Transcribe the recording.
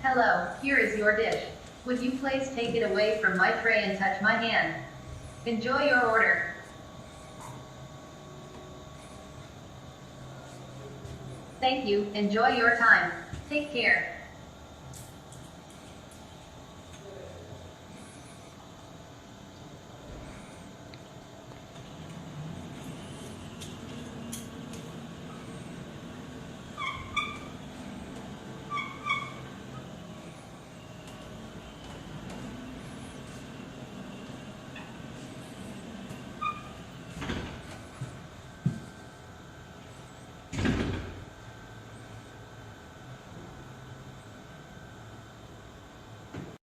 Hello, here is your dish. Would you please take it away from my tray and touch my hand? Enjoy your order. Thank you, enjoy your time. Take care.